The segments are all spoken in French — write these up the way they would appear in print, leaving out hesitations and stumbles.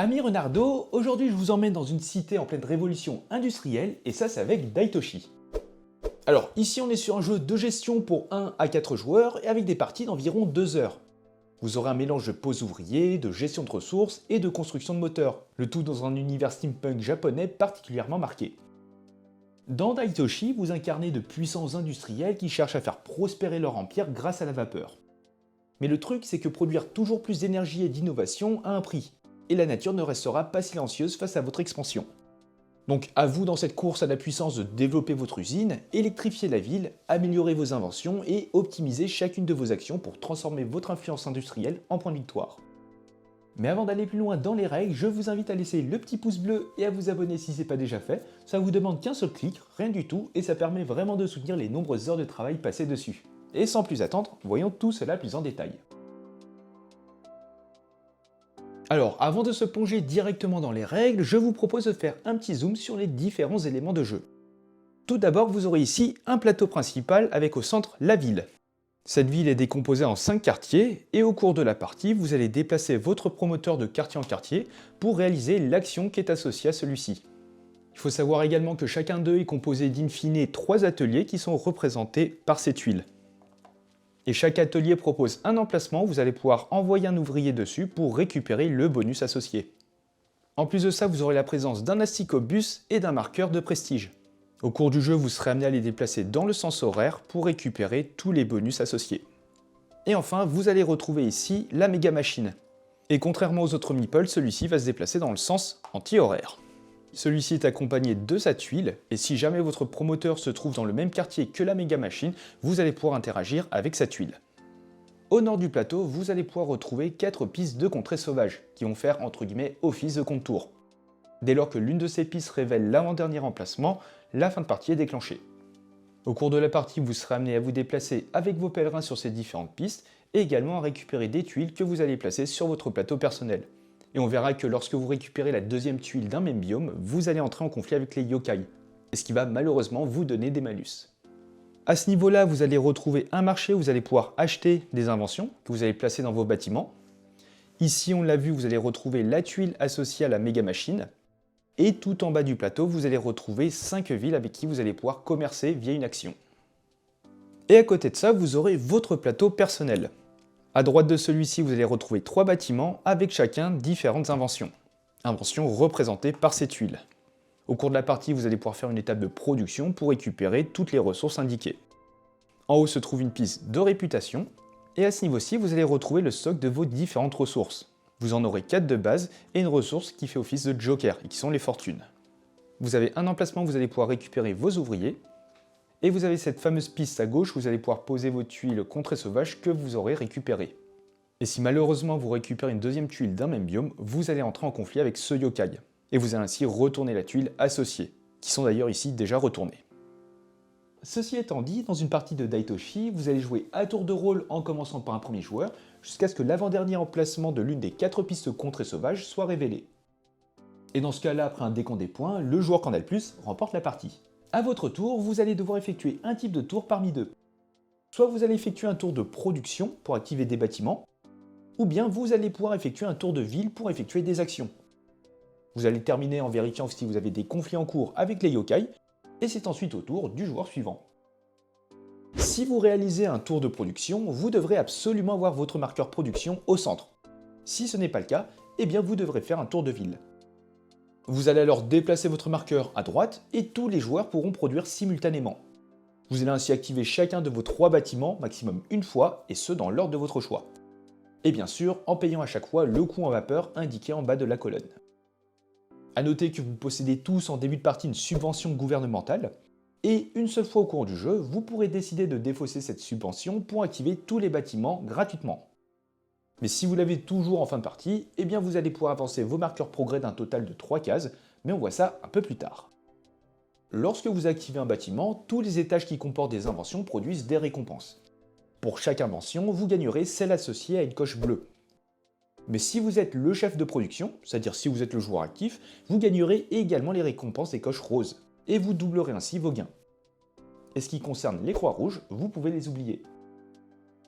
Ami Renardo, aujourd'hui je vous emmène dans une cité en pleine révolution industrielle, et ça c'est avec Daitoshi. Alors ici on est sur un jeu de gestion pour 1 à 4 joueurs et avec des parties d'environ 2 heures. Vous aurez un mélange de pose ouvrier, de gestion de ressources et de construction de moteurs, le tout dans un univers steampunk japonais particulièrement marqué. Dans Daitoshi, vous incarnez de puissants industriels qui cherchent à faire prospérer leur empire grâce à la vapeur. Mais le truc c'est que produire toujours plus d'énergie et d'innovation a un prix, et la nature ne restera pas silencieuse face à votre expansion. Donc à vous dans cette course à la puissance de développer votre usine, électrifier la ville, améliorer vos inventions et optimiser chacune de vos actions pour transformer votre influence industrielle en point de victoire. Mais avant d'aller plus loin dans les règles, je vous invite à laisser le petit pouce bleu et à vous abonner si ce n'est pas déjà fait. Ça vous demande qu'un seul clic, rien du tout, et ça permet vraiment de soutenir les nombreuses heures de travail passées dessus. Et sans plus attendre, voyons tout cela plus en détail. Alors, avant de se plonger directement dans les règles, je vous propose de faire un petit zoom sur les différents éléments de jeu. Tout d'abord, vous aurez ici un plateau principal avec au centre la ville. Cette ville est décomposée en 5 quartiers, et au cours de la partie, vous allez déplacer votre promoteur de quartier en quartier pour réaliser l'action qui est associée à celui-ci. Il faut savoir également que chacun d'eux est composé d'in fine 3 ateliers qui sont représentés par ces tuiles. Et chaque atelier propose un emplacement où vous allez pouvoir envoyer un ouvrier dessus pour récupérer le bonus associé. En plus de ça, vous aurez la présence d'un asticobus et d'un marqueur de prestige. Au cours du jeu, vous serez amené à les déplacer dans le sens horaire pour récupérer tous les bonus associés. Et enfin, vous allez retrouver ici la méga machine. Et contrairement aux autres meeples, celui-ci va se déplacer dans le sens anti-horaire. Celui-ci est accompagné de sa tuile, et si jamais votre promoteur se trouve dans le même quartier que la méga machine, vous allez pouvoir interagir avec sa tuile. Au nord du plateau, vous allez pouvoir retrouver 4 pistes de contrées sauvages, qui vont faire entre guillemets office de contour. Dès lors que l'une de ces pistes révèle l'avant-dernier emplacement, la fin de partie est déclenchée. Au cours de la partie, vous serez amené à vous déplacer avec vos pèlerins sur ces différentes pistes, et également à récupérer des tuiles que vous allez placer sur votre plateau personnel. Et on verra que lorsque vous récupérez la deuxième tuile d'un même biome, vous allez entrer en conflit avec les yokai, ce qui va malheureusement vous donner des malus. À ce niveau-là, vous allez retrouver un marché où vous allez pouvoir acheter des inventions que vous allez placer dans vos bâtiments. Ici, on l'a vu, vous allez retrouver la tuile associée à la méga machine. Et tout en bas du plateau, vous allez retrouver 5 villes avec qui vous allez pouvoir commercer via une action. Et à côté de ça, vous aurez votre plateau personnel. À droite de celui-ci, vous allez retrouver 3 bâtiments avec chacun différentes inventions. Inventions représentées par ces tuiles. Au cours de la partie, vous allez pouvoir faire une étape de production pour récupérer toutes les ressources indiquées. En haut se trouve une piste de réputation, et à ce niveau-ci, vous allez retrouver le stock de vos différentes ressources. Vous en aurez 4 de base et une ressource qui fait office de joker, et qui sont les fortunes. Vous avez un emplacement où vous allez pouvoir récupérer vos ouvriers, et vous avez cette fameuse piste à gauche où vous allez pouvoir poser vos tuiles contrées sauvages que vous aurez récupérées. Et si malheureusement vous récupérez une deuxième tuile d'un même biome, vous allez entrer en conflit avec ce yokai. Et vous allez ainsi retourner la tuile associée, qui sont d'ailleurs ici déjà retournées. Ceci étant dit, dans une partie de Daitoshi, vous allez jouer à tour de rôle en commençant par un premier joueur, jusqu'à ce que l'avant-dernier emplacement de l'une des 4 pistes contrées sauvages soit révélé. Et dans ce cas-là, après un décompte des points, le joueur qui en a le plus remporte la partie. À votre tour, vous allez devoir effectuer un type de tour parmi deux. Soit vous allez effectuer un tour de production pour activer des bâtiments, ou bien vous allez pouvoir effectuer un tour de ville pour effectuer des actions. Vous allez terminer en vérifiant si vous avez des conflits en cours avec les yokai, et c'est ensuite au tour du joueur suivant. Si vous réalisez un tour de production, vous devrez absolument avoir votre marqueur production au centre. Si ce n'est pas le cas, eh bien vous devrez faire un tour de ville. Vous allez alors déplacer votre marqueur à droite et tous les joueurs pourront produire simultanément. Vous allez ainsi activer chacun de vos 3 bâtiments maximum une fois et ce dans l'ordre de votre choix. Et bien sûr en payant à chaque fois le coût en vapeur indiqué en bas de la colonne. A noter que vous possédez tous en début de partie une subvention gouvernementale et une seule fois au cours du jeu, vous pourrez décider de défausser cette subvention pour activer tous les bâtiments gratuitement. Mais si vous l'avez toujours en fin de partie, eh bien vous allez pouvoir avancer vos marqueurs progrès d'un total de 3 cases, mais on voit ça un peu plus tard. Lorsque vous activez un bâtiment, tous les étages qui comportent des inventions produisent des récompenses. Pour chaque invention, vous gagnerez celle associée à une coche bleue. Mais si vous êtes le chef de production, c'est-à-dire si vous êtes le joueur actif, vous gagnerez également les récompenses des coches roses, et vous doublerez ainsi vos gains. Et ce qui concerne les croix rouges, vous pouvez les oublier.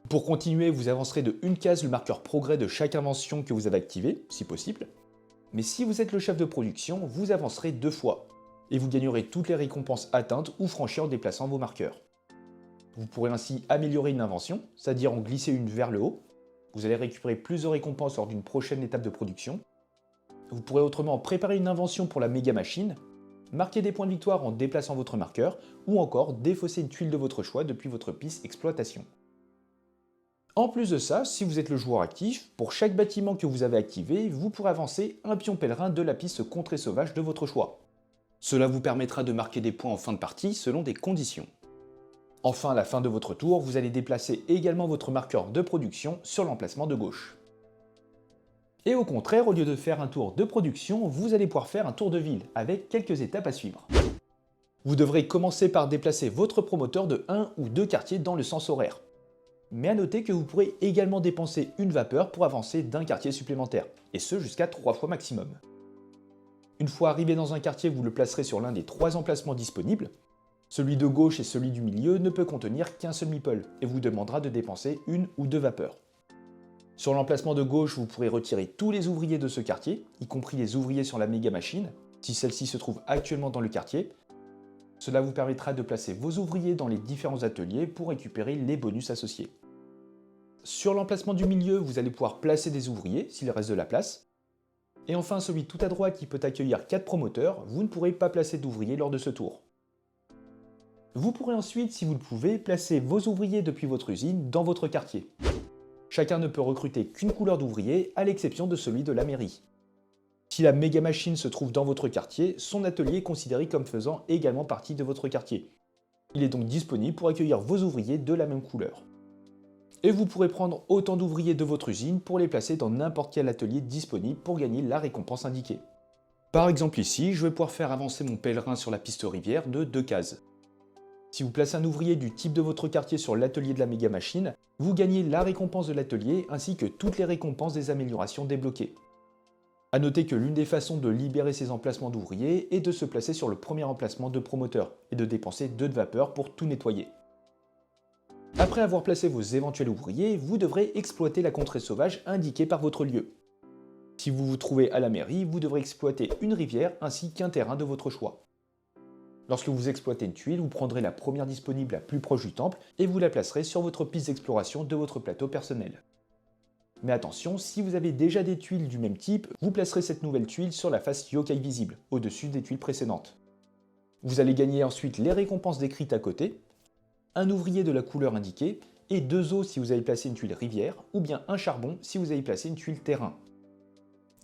Pour continuer, vous avancerez de une case le marqueur progrès de chaque invention que vous avez activée, si possible. Mais si vous êtes le chef de production, vous avancerez 2 fois, et vous gagnerez toutes les récompenses atteintes ou franchies en déplaçant vos marqueurs. Vous pourrez ainsi améliorer une invention, c'est-à-dire en glisser une vers le haut. Vous allez récupérer plus de récompenses lors d'une prochaine étape de production. Vous pourrez autrement préparer une invention pour la méga machine, marquer des points de victoire en déplaçant votre marqueur, ou encore défausser une tuile de votre choix depuis votre piste exploitation. En plus de ça, si vous êtes le joueur actif, pour chaque bâtiment que vous avez activé, vous pourrez avancer un pion pèlerin de la piste contrée sauvage de votre choix. Cela vous permettra de marquer des points en fin de partie selon des conditions. Enfin, à la fin de votre tour, vous allez déplacer également votre marqueur de production sur l'emplacement de gauche. Et au contraire, au lieu de faire un tour de production, vous allez pouvoir faire un tour de ville, avec quelques étapes à suivre. Vous devrez commencer par déplacer votre promoteur de 1 ou 2 quartiers dans le sens horaire. Mais à noter que vous pourrez également dépenser une vapeur pour avancer d'un quartier supplémentaire, et ce jusqu'à 3 fois maximum. Une fois arrivé dans un quartier, vous le placerez sur l'un des 3 emplacements disponibles. Celui de gauche et celui du milieu ne peut contenir qu'un seul meeple, et vous demandera de dépenser 1 ou 2 vapeurs. Sur l'emplacement de gauche, vous pourrez retirer tous les ouvriers de ce quartier, y compris les ouvriers sur la méga machine, si celle-ci se trouve actuellement dans le quartier. Cela vous permettra de placer vos ouvriers dans les différents ateliers pour récupérer les bonus associés. Sur l'emplacement du milieu, vous allez pouvoir placer des ouvriers s'il reste de la place. Et enfin, celui tout à droite qui peut accueillir 4 promoteurs, vous ne pourrez pas placer d'ouvriers lors de ce tour. Vous pourrez ensuite, si vous le pouvez, placer vos ouvriers depuis votre usine dans votre quartier. Chacun ne peut recruter qu'une couleur d'ouvrier, à l'exception de celui de la mairie. Si la méga machine se trouve dans votre quartier, son atelier est considéré comme faisant également partie de votre quartier. Il est donc disponible pour accueillir vos ouvriers de la même couleur. Et vous pourrez prendre autant d'ouvriers de votre usine pour les placer dans n'importe quel atelier disponible pour gagner la récompense indiquée. Par exemple ici, je vais pouvoir faire avancer mon pèlerin sur la piste rivière de 2 cases. Si vous placez un ouvrier du type de votre quartier sur l'atelier de la méga machine, vous gagnez la récompense de l'atelier ainsi que toutes les récompenses des améliorations débloquées. A noter que l'une des façons de libérer ces emplacements d'ouvriers est de se placer sur le premier emplacement de promoteur et de dépenser 2 de vapeur pour tout nettoyer. Après avoir placé vos éventuels ouvriers, vous devrez exploiter la contrée sauvage indiquée par votre lieu. Si vous vous trouvez à la mairie, vous devrez exploiter une rivière ainsi qu'un terrain de votre choix. Lorsque vous exploitez une tuile, vous prendrez la première disponible la plus proche du temple et vous la placerez sur votre piste d'exploration de votre plateau personnel. Mais attention, si vous avez déjà des tuiles du même type, vous placerez cette nouvelle tuile sur la face yokai visible, au-dessus des tuiles précédentes. Vous allez gagner ensuite les récompenses décrites à côté, un ouvrier de la couleur indiquée, et 2 os si vous avez placé une tuile rivière, ou bien un charbon si vous avez placé une tuile terrain.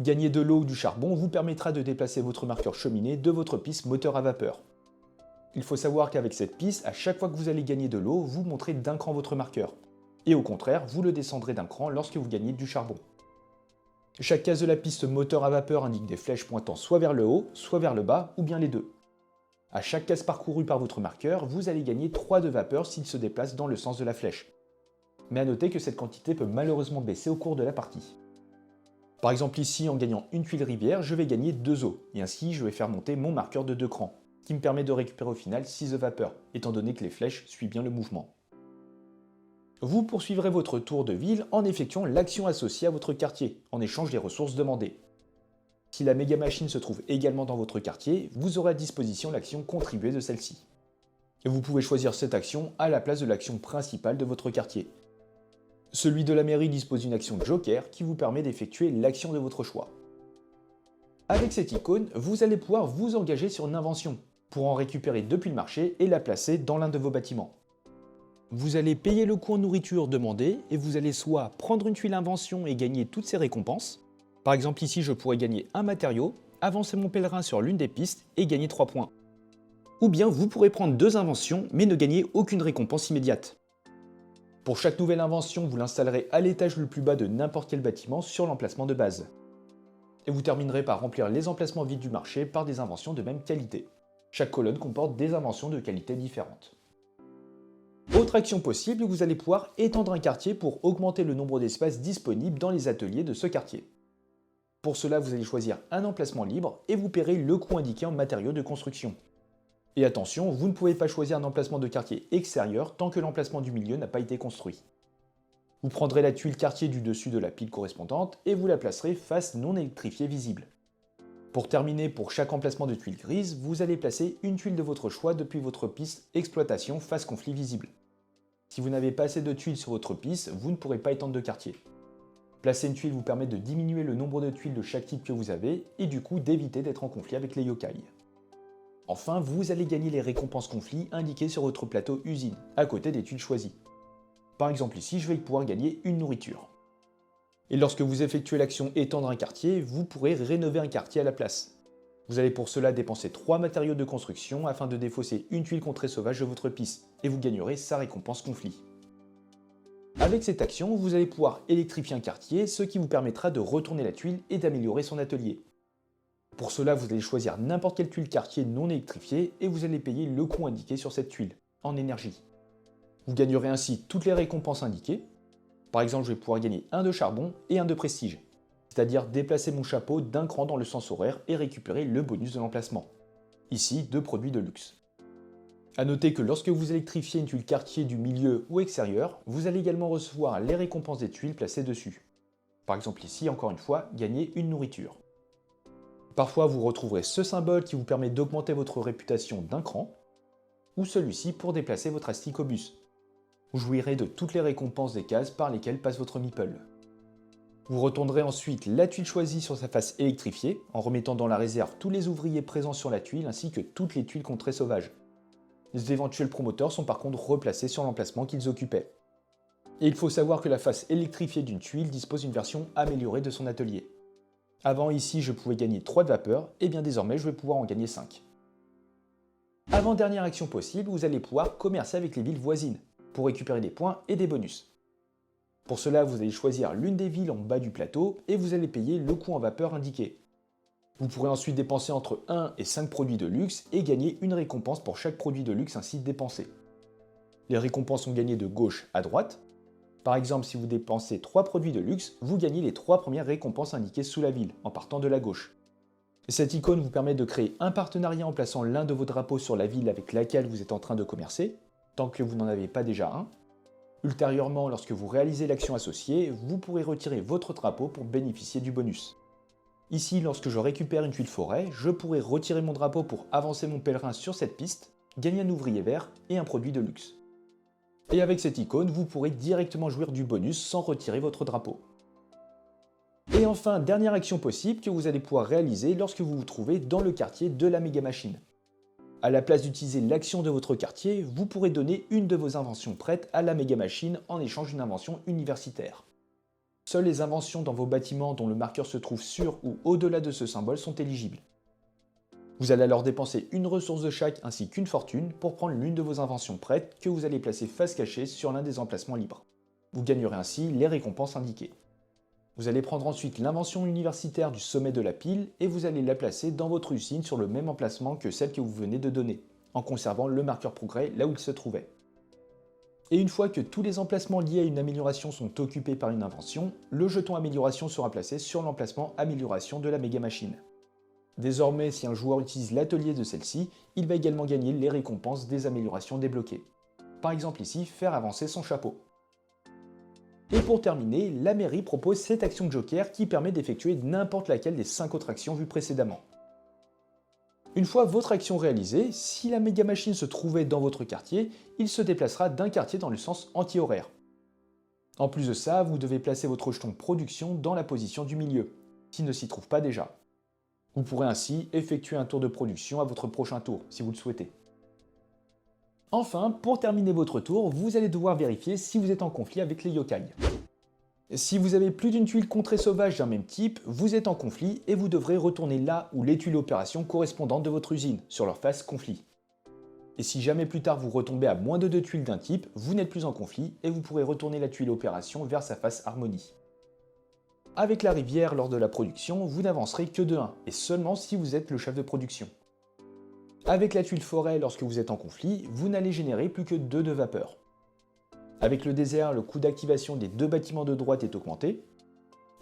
Gagner de l'eau ou du charbon vous permettra de déplacer votre marqueur cheminée de votre piste moteur à vapeur. Il faut savoir qu'avec cette piste, à chaque fois que vous allez gagner de l'eau, vous montrez d'un cran votre marqueur. Et au contraire, vous le descendrez d'un cran lorsque vous gagnez du charbon. Chaque case de la piste moteur à vapeur indique des flèches pointant soit vers le haut, soit vers le bas, ou bien les deux. À chaque case parcourue par votre marqueur, vous allez gagner 3 de vapeur s'il se déplace dans le sens de la flèche. Mais à noter que cette quantité peut malheureusement baisser au cours de la partie. Par exemple ici, en gagnant une tuile rivière, je vais gagner 2 os, et ainsi je vais faire monter mon marqueur de 2 crans, qui me permet de récupérer au final 6 de vapeur, étant donné que les flèches suivent bien le mouvement. Vous poursuivrez votre tour de ville en effectuant l'action associée à votre quartier, en échange des ressources demandées. Si la méga machine se trouve également dans votre quartier, vous aurez à disposition l'action contribuer de celle-ci. Et vous pouvez choisir cette action à la place de l'action principale de votre quartier. Celui de la mairie dispose d'une action Joker qui vous permet d'effectuer l'action de votre choix. Avec cette icône, vous allez pouvoir vous engager sur une invention, pour en récupérer depuis le marché et la placer dans l'un de vos bâtiments. Vous allez payer le coût en nourriture demandé et vous allez soit prendre une tuile invention et gagner toutes ses récompenses. Par exemple ici je pourrais gagner un matériau, avancer mon pèlerin sur l'une des pistes et gagner 3 points. Ou bien vous pourrez prendre 2 inventions mais ne gagner aucune récompense immédiate. Pour chaque nouvelle invention, vous l'installerez à l'étage le plus bas de n'importe quel bâtiment sur l'emplacement de base. Et vous terminerez par remplir les emplacements vides du marché par des inventions de même qualité. Chaque colonne comporte des inventions de qualité différentes. Autre action possible, vous allez pouvoir étendre un quartier pour augmenter le nombre d'espaces disponibles dans les ateliers de ce quartier. Pour cela, vous allez choisir un emplacement libre et vous paierez le coût indiqué en matériaux de construction. Et attention, vous ne pouvez pas choisir un emplacement de quartier extérieur tant que l'emplacement du milieu n'a pas été construit. Vous prendrez la tuile quartier du dessus de la pile correspondante et vous la placerez face non électrifiée visible. Pour terminer, pour chaque emplacement de tuile grise, vous allez placer une tuile de votre choix depuis votre piste exploitation face conflit visible. Si vous n'avez pas assez de tuiles sur votre piste, vous ne pourrez pas étendre de quartier. Placer une tuile vous permet de diminuer le nombre de tuiles de chaque type que vous avez et du coup d'éviter d'être en conflit avec les yokai. Enfin, vous allez gagner les récompenses conflits indiquées sur votre plateau usine, à côté des tuiles choisies. Par exemple ici, je vais pouvoir gagner une nourriture. Et lorsque vous effectuez l'action étendre un quartier, vous pourrez rénover un quartier à la place. Vous allez pour cela dépenser 3 matériaux de construction afin de défausser une tuile contrée sauvage de votre piste, et vous gagnerez sa récompense conflit. Avec cette action, vous allez pouvoir électrifier un quartier, ce qui vous permettra de retourner la tuile et d'améliorer son atelier. Pour cela, vous allez choisir n'importe quelle tuile quartier non électrifiée et vous allez payer le coût indiqué sur cette tuile, en énergie. Vous gagnerez ainsi toutes les récompenses indiquées. Par exemple, je vais pouvoir gagner un de charbon et un de prestige, c'est-à-dire déplacer mon chapeau d'un cran dans le sens horaire et récupérer le bonus de l'emplacement. Ici, 2 produits de luxe. A noter que lorsque vous électrifiez une tuile quartier du milieu ou extérieur, vous allez également recevoir les récompenses des tuiles placées dessus. Par exemple ici, encore une fois, gagner une nourriture. Parfois, vous retrouverez ce symbole qui vous permet d'augmenter votre réputation d'un cran, ou celui-ci pour déplacer votre asticobus. Vous jouirez de toutes les récompenses des cases par lesquelles passe votre meeple. Vous retournerez ensuite la tuile choisie sur sa face électrifiée, en remettant dans la réserve tous les ouvriers présents sur la tuile ainsi que toutes les tuiles contrées sauvages. Les éventuels promoteurs sont par contre replacés sur l'emplacement qu'ils occupaient. Et il faut savoir que la face électrifiée d'une tuile dispose d'une version améliorée de son atelier. Avant ici je pouvais gagner 3 de vapeur, et bien désormais je vais pouvoir en gagner 5. Avant-dernière action possible, vous allez pouvoir commercer avec les villes voisines, pour récupérer des points et des bonus. Pour cela, vous allez choisir l'une des villes en bas du plateau et vous allez payer le coût en vapeur indiqué. Vous pourrez ensuite dépenser entre 1 et 5 produits de luxe et gagner une récompense pour chaque produit de luxe ainsi dépensé. Les récompenses sont gagnées de gauche à droite. Par exemple, si vous dépensez 3 produits de luxe, vous gagnez les 3 premières récompenses indiquées sous la ville, en partant de la gauche. Cette icône vous permet de créer un partenariat en plaçant l'un de vos drapeaux sur la ville avec laquelle vous êtes en train de commercer, tant que vous n'en avez pas déjà un. Ultérieurement, lorsque vous réalisez l'action associée, vous pourrez retirer votre drapeau pour bénéficier du bonus. Ici, lorsque je récupère une tuile forêt, je pourrai retirer mon drapeau pour avancer mon pèlerin sur cette piste, gagner un ouvrier vert et un produit de luxe. Et avec cette icône, vous pourrez directement jouir du bonus sans retirer votre drapeau. Et enfin, dernière action possible que vous allez pouvoir réaliser lorsque vous vous trouvez dans le quartier de la méga machine. À la place d'utiliser l'action de votre quartier, vous pourrez donner une de vos inventions prêtes à la méga machine en échange d'une invention universitaire. Seules les inventions dans vos bâtiments dont le marqueur se trouve sur ou au-delà de ce symbole sont éligibles. Vous allez alors dépenser une ressource de chaque ainsi qu'une fortune pour prendre l'une de vos inventions prêtes que vous allez placer face cachée sur l'un des emplacements libres. Vous gagnerez ainsi les récompenses indiquées. Vous allez prendre ensuite l'invention universitaire du sommet de la pile et vous allez la placer dans votre usine sur le même emplacement que celle que vous venez de donner, en conservant le marqueur progrès là où il se trouvait. Et une fois que tous les emplacements liés à une amélioration sont occupés par une invention, le jeton amélioration sera placé sur l'emplacement amélioration de la méga machine. Désormais, si un joueur utilise l'atelier de celle-ci, il va également gagner les récompenses des améliorations débloquées. Par exemple ici, faire avancer son chapeau. Et pour terminer, la mairie propose cette action Joker qui permet d'effectuer n'importe laquelle des 5 autres actions vues précédemment. Une fois votre action réalisée, si la méga machine se trouvait dans votre quartier, il se déplacera d'un quartier dans le sens anti-horaire. En plus de ça, vous devez placer votre jeton production dans la position du milieu, s'il ne s'y trouve pas déjà. Vous pourrez ainsi effectuer un tour de production à votre prochain tour, si vous le souhaitez. Enfin, pour terminer votre tour, vous allez devoir vérifier si vous êtes en conflit avec les yokai. Si vous avez plus d'une tuile contrée sauvage d'un même type, vous êtes en conflit et vous devrez retourner là où les tuiles opérations correspondantes de votre usine, sur leur face conflit. Et si jamais plus tard vous retombez à moins de 2 tuiles d'un type, vous n'êtes plus en conflit et vous pourrez retourner la tuile opération vers sa face harmonie. Avec la rivière lors de la production, vous n'avancerez que de 1, et seulement si vous êtes le chef de production. Avec la tuile forêt lorsque vous êtes en conflit, vous n'allez générer plus que 2 de vapeur. Avec le désert, le coût d'activation des 2 bâtiments de droite est augmenté.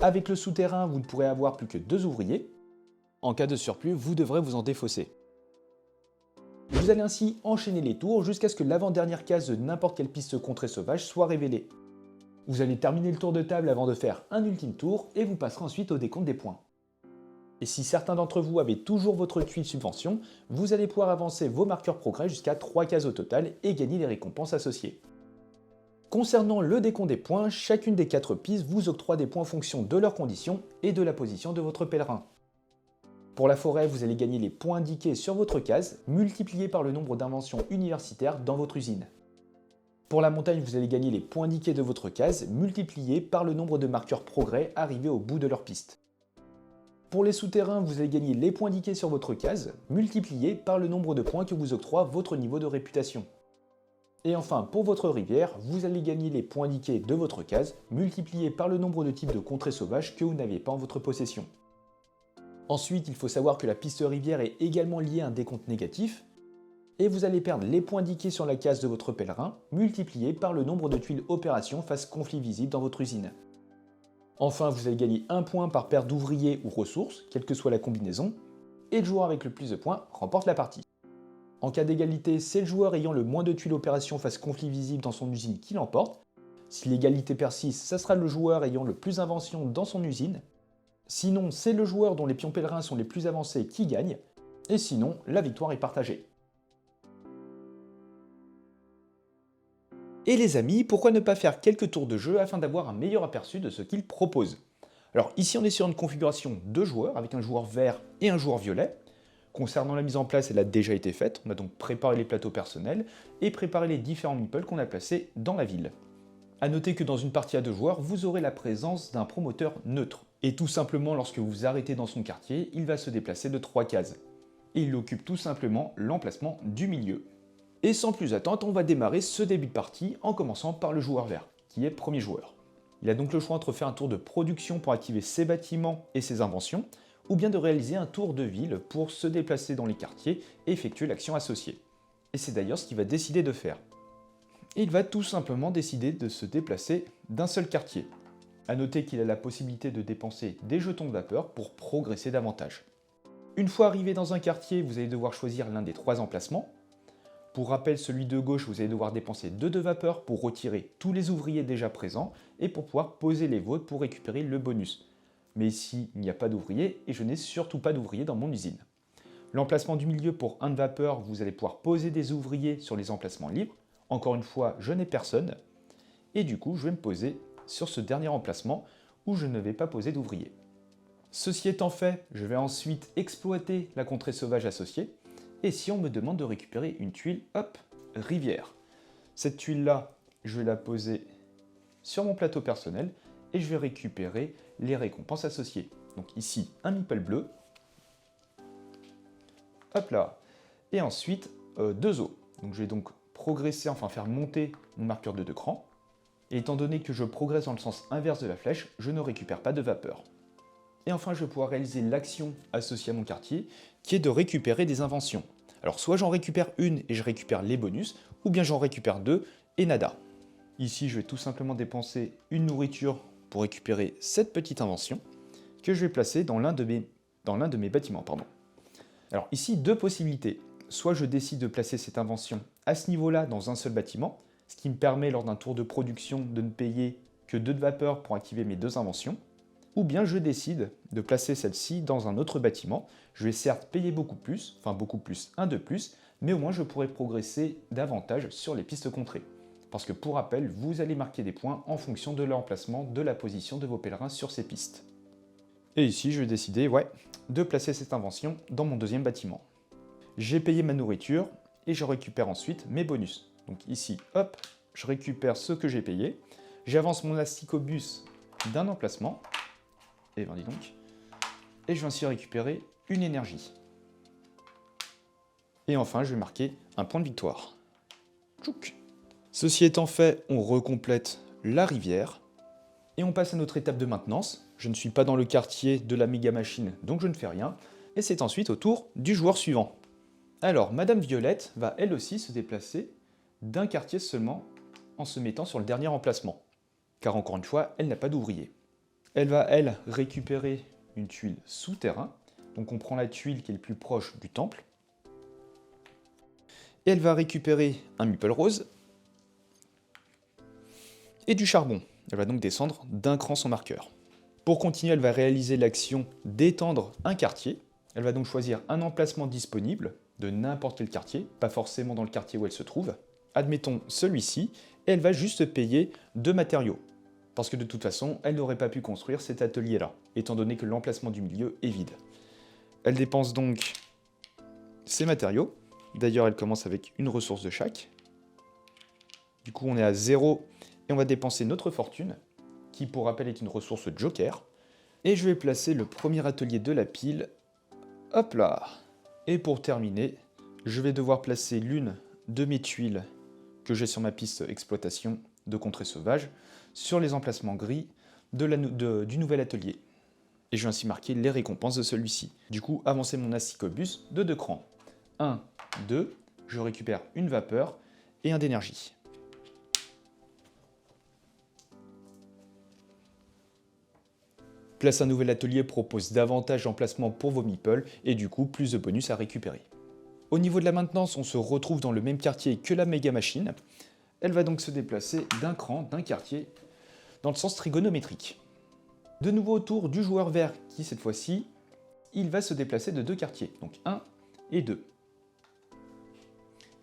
Avec le souterrain, vous ne pourrez avoir plus que 2 ouvriers. En cas de surplus, vous devrez vous en défausser. Vous allez ainsi enchaîner les tours jusqu'à ce que l'avant-dernière case de n'importe quelle piste contrée sauvage soit révélée. Vous allez terminer le tour de table avant de faire un ultime tour et vous passerez ensuite au décompte des points. Et si certains d'entre vous avaient toujours votre tuile subvention, vous allez pouvoir avancer vos marqueurs progrès jusqu'à 3 cases au total et gagner les récompenses associées. Concernant le décompte des points, chacune des 4 pistes vous octroie des points en fonction de leurs conditions et de la position de votre pèlerin. Pour la forêt, vous allez gagner les points indiqués sur votre case, multipliés par le nombre d'inventions universitaires dans votre usine. Pour la montagne, vous allez gagner les points indiqués de votre case, multipliés par le nombre de marqueurs progrès arrivés au bout de leur piste. Pour les souterrains, vous allez gagner les points indiqués sur votre case, multipliés par le nombre de points que vous octroie votre niveau de réputation. Et enfin, pour votre rivière, vous allez gagner les points indiqués de votre case, multipliés par le nombre de types de contrées sauvages que vous n'avez pas en votre possession. Ensuite, il faut savoir que la piste rivière est également liée à un décompte négatif, et vous allez perdre les points indiqués sur la case de votre pèlerin, multipliés par le nombre de tuiles opération face conflit visible dans votre usine. Enfin, vous allez gagner 1 point par paire d'ouvriers ou ressources, quelle que soit la combinaison, et le joueur avec le plus de points remporte la partie. En cas d'égalité, c'est le joueur ayant le moins de tuiles opération face conflit visible dans son usine qui l'emporte. Si l'égalité persiste, ça sera le joueur ayant le plus d'inventions dans son usine. Sinon, c'est le joueur dont les pions pèlerins sont les plus avancés qui gagne. Et sinon, la victoire est partagée. Et les amis, pourquoi ne pas faire quelques tours de jeu afin d'avoir un meilleur aperçu de ce qu'il propose? Alors ici on est sur une configuration de joueurs avec un joueur vert et un joueur violet. Concernant la mise en place, elle a déjà été faite. On a donc préparé les plateaux personnels et préparé les différents meeples qu'on a placés dans la ville. A noter que dans une partie à 2 joueurs, vous aurez la présence d'un promoteur neutre. Et tout simplement, lorsque vous vous arrêtez dans son quartier, il va se déplacer de 3 cases. Et il occupe tout simplement l'emplacement du milieu. Et sans plus attendre, on va démarrer ce début de partie en commençant par le joueur vert, qui est premier joueur. Il a donc le choix entre faire un tour de production pour activer ses bâtiments et ses inventions, ou bien de réaliser un tour de ville pour se déplacer dans les quartiers et effectuer l'action associée. Et c'est d'ailleurs ce qu'il va décider de faire. Il va tout simplement décider de se déplacer d'un seul quartier. A noter qu'il a la possibilité de dépenser des jetons de vapeur pour progresser davantage. Une fois arrivé dans un quartier, vous allez devoir choisir l'un des 3 emplacements. Pour rappel, celui de gauche, vous allez devoir dépenser 2 de vapeur pour retirer tous les ouvriers déjà présents et pour pouvoir poser les vôtres pour récupérer le bonus. Mais ici, il n'y a pas d'ouvriers et je n'ai surtout pas d'ouvriers dans mon usine. L'emplacement du milieu pour 1 de vapeur, vous allez pouvoir poser des ouvriers sur les emplacements libres. Encore une fois, je n'ai personne. Et du coup, je vais me poser sur ce dernier emplacement où je ne vais pas poser d'ouvriers. Ceci étant fait, je vais ensuite exploiter la contrée sauvage associée. Et si on me demande de récupérer une tuile, hop, rivière. Cette tuile-là, je vais la poser sur mon plateau personnel et je vais récupérer les récompenses associées. Donc ici, un meeple bleu. Hop là. Et ensuite, 2 os. Donc je vais donc progresser, enfin faire monter mon marqueur de 2 crans. Et étant donné que je progresse dans le sens inverse de la flèche, je ne récupère pas de vapeur. Et enfin, je vais pouvoir réaliser l'action associée à mon quartier, qui est de récupérer des inventions. Alors soit j'en récupère une et je récupère les bonus, ou bien j'en récupère 2 et nada. Ici, je vais tout simplement dépenser une nourriture pour récupérer cette petite invention, que je vais placer dans l'un de mes bâtiments. Alors ici, 2 possibilités. Soit je décide de placer cette invention à ce niveau-là dans un seul bâtiment, ce qui me permet lors d'un tour de production de ne payer que 2 de vapeur pour activer mes 2 inventions. Ou bien je décide de placer celle-ci dans un autre bâtiment. Je vais certes payer beaucoup plus, 1 de plus, mais au moins je pourrai progresser davantage sur les pistes contrées. Parce que pour rappel, vous allez marquer des points en fonction de l'emplacement de la position de vos pèlerins sur ces pistes. Et ici, je vais décider, de placer cette invention dans mon 2e bâtiment. J'ai payé ma nourriture et je récupère ensuite mes bonus. Donc ici, hop, je récupère ce que j'ai payé. J'avance mon asticobus d'un emplacement. Et ben dis donc. Et je vais ainsi récupérer une énergie. Et enfin, je vais marquer un point de victoire. Tchouk. Ceci étant fait, on recomplète la rivière. Et on passe à notre étape de maintenance. Je ne suis pas dans le quartier de la méga machine, donc je ne fais rien. Et c'est ensuite au tour du joueur suivant. Alors, Madame Violette va elle aussi se déplacer d'un quartier seulement en se mettant sur le dernier emplacement. Car encore une fois, elle n'a pas d'ouvrier. Elle va, elle, récupérer une tuile souterrain. Donc on prend la tuile qui est le plus proche du temple. Et elle va récupérer un meeple rose et du charbon. Elle va donc descendre d'un cran son marqueur. Pour continuer, elle va réaliser l'action d'étendre un quartier. Elle va donc choisir un emplacement disponible de n'importe quel quartier, pas forcément dans le quartier où elle se trouve. Admettons celui-ci, et elle va juste payer 2 matériaux. Parce que de toute façon, elle n'aurait pas pu construire cet atelier-là, étant donné que l'emplacement du milieu est vide. Elle dépense donc ces matériaux. D'ailleurs, elle commence avec une ressource de chaque. Du coup, on est à 0 et on va dépenser notre fortune, qui pour rappel est une ressource joker. Et je vais placer le premier atelier de la pile. Hop là! Et pour terminer, je vais devoir placer l'une de mes tuiles que j'ai sur ma piste exploitation de contrée sauvage sur les emplacements gris du nouvel atelier. Et je vais ainsi marquer les récompenses de celui-ci. Du coup, avancer mon Asicobus de 2 crans. 1, 2, je récupère une vapeur et un d'énergie. Place un nouvel atelier propose davantage d'emplacements pour vos meeples et du coup plus de bonus à récupérer. Au niveau de la maintenance, on se retrouve dans le même quartier que la méga machine. Elle va donc se déplacer d'un cran, d'un quartier, dans le sens trigonométrique. De nouveau autour du joueur vert qui, cette fois-ci, il va se déplacer de 2 quartiers, donc 1 et 2.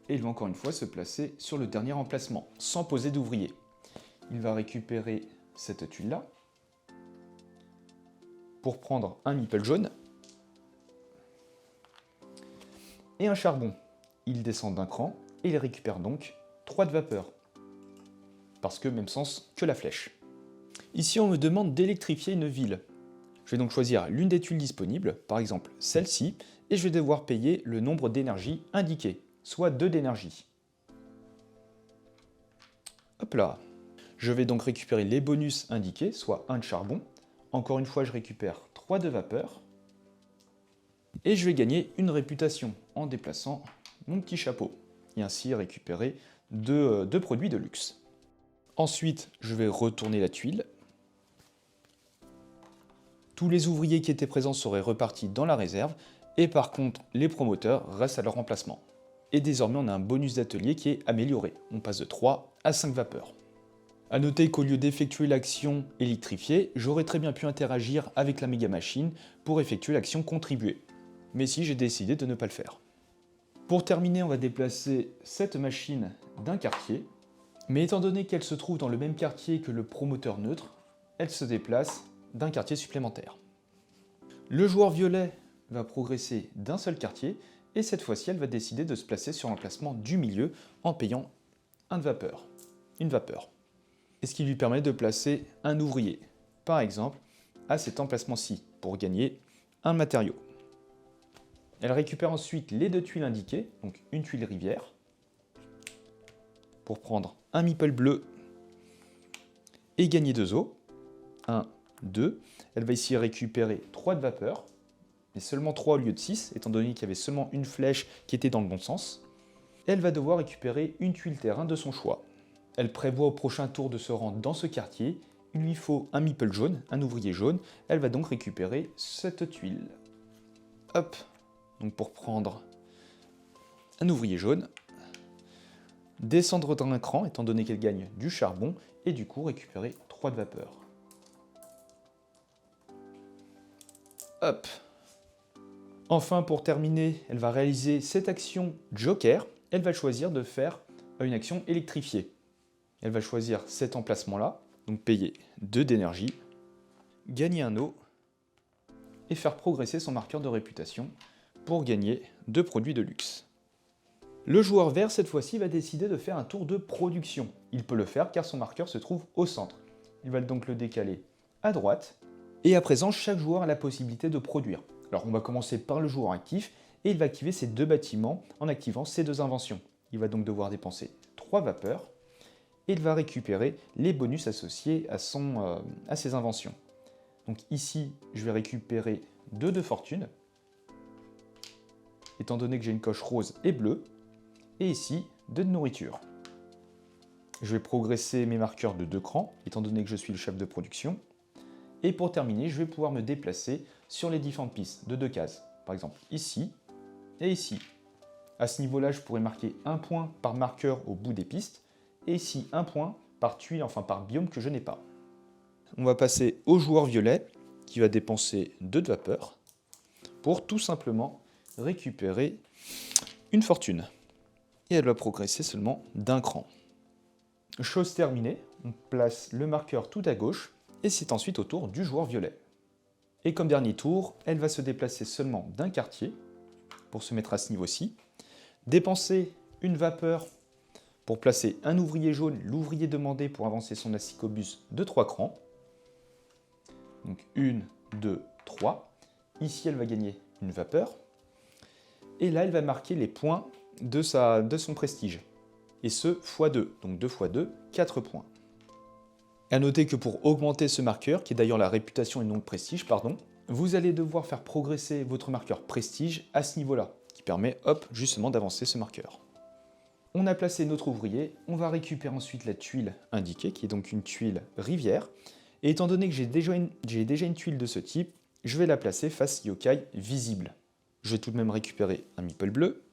Et il va encore une fois se placer sur le dernier emplacement, sans poser d'ouvrier. Il va récupérer cette tuile-là pour prendre un meeple jaune et un charbon. Il descend d'un cran et il récupère donc 3 de vapeur. Parce que même sens que la flèche. Ici, on me demande d'électrifier une ville. Je vais donc choisir l'une des tuiles disponibles, par exemple celle-ci, et je vais devoir payer le nombre d'énergie indiqué, soit 2 d'énergie. Hop là. Je vais donc récupérer les bonus indiqués, soit 1 de charbon. Encore une fois, je récupère 3 de vapeur. Et je vais gagner une réputation en déplaçant mon petit chapeau. Et ainsi récupérer 2 produits de luxe. Ensuite, je vais retourner la tuile. Tous les ouvriers qui étaient présents seraient repartis dans la réserve. Et par contre, les promoteurs restent à leur emplacement. Et désormais, on a un bonus d'atelier qui est amélioré. On passe de 3 à 5 vapeurs. A noter qu'au lieu d'effectuer l'action électrifiée, j'aurais très bien pu interagir avec la méga machine pour effectuer l'action contribuer. Mais si, j'ai décidé de ne pas le faire. Pour terminer, on va déplacer cette machine d'un quartier. Mais étant donné qu'elle se trouve dans le même quartier que le promoteur neutre, elle se déplace d'un quartier supplémentaire. Le joueur violet va progresser d'un seul quartier et cette fois-ci, elle va décider de se placer sur l'emplacement du milieu en payant une vapeur. Et ce qui lui permet de placer un ouvrier, par exemple, à cet emplacement-ci, pour gagner un matériau. Elle récupère ensuite les 2 tuiles indiquées, donc une tuile rivière, pour prendre un meeple bleu et gagner 2 os. 1, 2. Elle va ici récupérer 3 de vapeur, mais seulement 3 au lieu de 6, étant donné qu'il y avait seulement une flèche qui était dans le bon sens. Elle va devoir récupérer une tuile terrain de son choix. Elle prévoit au prochain tour de se rendre dans ce quartier. Il lui faut un meeple jaune, un ouvrier jaune. Elle va donc récupérer cette tuile. Hop. Donc pour prendre un ouvrier jaune, descendre d'un cran, étant donné qu'elle gagne du charbon, et du coup récupérer 3 de vapeur. Hop. Enfin, pour terminer, elle va réaliser cette action Joker. Elle va choisir de faire une action électrifiée. Elle va choisir cet emplacement-là, donc payer 2 d'énergie, gagner un eau et faire progresser son marqueur de réputation pour gagner 2 produits de luxe. Le joueur vert, cette fois-ci, va décider de faire un tour de production. Il peut le faire car son marqueur se trouve au centre. Il va donc le décaler à droite. Et à présent, chaque joueur a la possibilité de produire. Alors on va commencer par le joueur actif et il va activer ces 2 bâtiments en activant ces 2 inventions. Il va donc devoir dépenser 3 vapeurs et il va récupérer les bonus associés à ses inventions. Donc ici, je vais récupérer 2 de fortune, étant donné que j'ai une coche rose et bleue, et ici, 2 de nourriture. Je vais progresser mes marqueurs de 2 crans, étant donné que je suis le chef de production. Et pour terminer, je vais pouvoir me déplacer sur les différentes pistes de 2 cases. Par exemple, ici et ici. À ce niveau-là, je pourrais marquer 1 point par marqueur au bout des pistes, et ici 1 point par tuile, enfin par biome que je n'ai pas. On va passer au joueur violet. qui va dépenser 2 de vapeur pour tout simplement récupérer une fortune. Et elle va progresser seulement d'un cran. Chose terminée, on place le marqueur tout à gauche et c'est ensuite au tour du joueur violet. Et comme dernier tour, elle va se déplacer seulement d'un quartier pour se mettre à ce niveau-ci, dépenser une vapeur pour placer un ouvrier jaune, l'ouvrier demandé pour avancer son asicobus de 3 crans. Donc 1, 2, 3. Ici, elle va gagner une vapeur. Et là, elle va marquer les points de son prestige. Et ce, x2. Donc 2 x 2, 4 points. A noter que pour augmenter ce marqueur, qui est d'ailleurs la réputation et non le prestige, pardon, vous allez devoir faire progresser votre marqueur prestige à ce niveau-là, qui permet, hop, justement d'avancer ce marqueur. On a placé notre ouvrier, on va récupérer ensuite la tuile indiquée, qui est donc une tuile rivière. Et étant donné que j'ai déjà une tuile de ce type, je vais la placer face yokai visible. Je vais tout de même récupérer un meeple bleu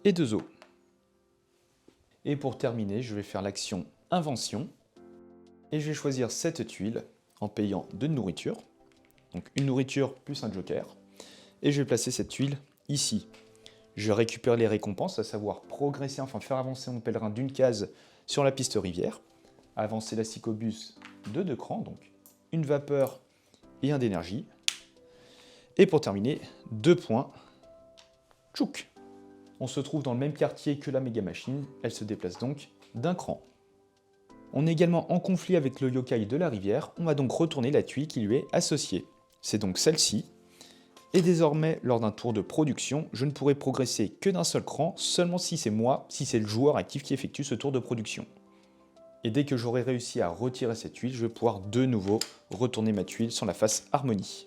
et 2 os. Et pour terminer, je vais faire l'action invention. Et je vais choisir cette tuile en payant 2 de nourriture. Donc une nourriture plus un joker. Et je vais placer cette tuile ici. Je récupère les récompenses, à savoir progresser, enfin faire avancer mon pèlerin d'une case sur la piste rivière, avancer l'asicobus de 2 crans, donc une vapeur et un d'énergie. Et pour terminer, 2 points. Tchouk! On se trouve dans le même quartier que la méga machine, elle se déplace donc d'un cran. On est également en conflit avec le yokai de la rivière, on va donc retourner la tuile qui lui est associée. C'est donc celle-ci. Et désormais, lors d'un tour de production, je ne pourrai progresser que d'un seul cran, seulement si c'est moi, si c'est le joueur actif qui effectue ce tour de production. Et dès que j'aurai réussi à retirer cette tuile, je vais pouvoir de nouveau retourner ma tuile sur la face harmonie.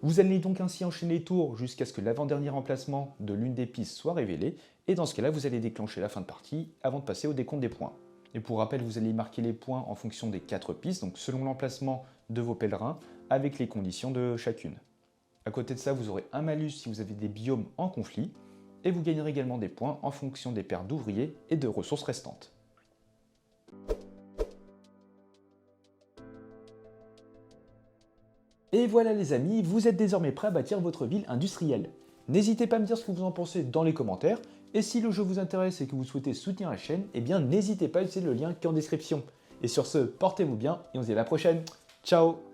Vous allez donc ainsi enchaîner les tours jusqu'à ce que l'avant-dernier emplacement de l'une des pistes soit révélé, et dans ce cas-là, vous allez déclencher la fin de partie avant de passer au décompte des points. Et pour rappel, vous allez marquer les points en fonction des 4 pistes, donc selon l'emplacement de vos pèlerins, avec les conditions de chacune. À côté de ça, vous aurez un malus si vous avez des biomes en conflit, et vous gagnerez également des points en fonction des paires d'ouvriers et de ressources restantes. Et voilà les amis, vous êtes désormais prêts à bâtir votre ville industrielle. N'hésitez pas à me dire ce que vous en pensez dans les commentaires, et si le jeu vous intéresse et que vous souhaitez soutenir la chaîne, eh bien n'hésitez pas à utiliser le lien qui est en description. Et sur ce, portez-vous bien, et on se dit à la prochaine. Ciao!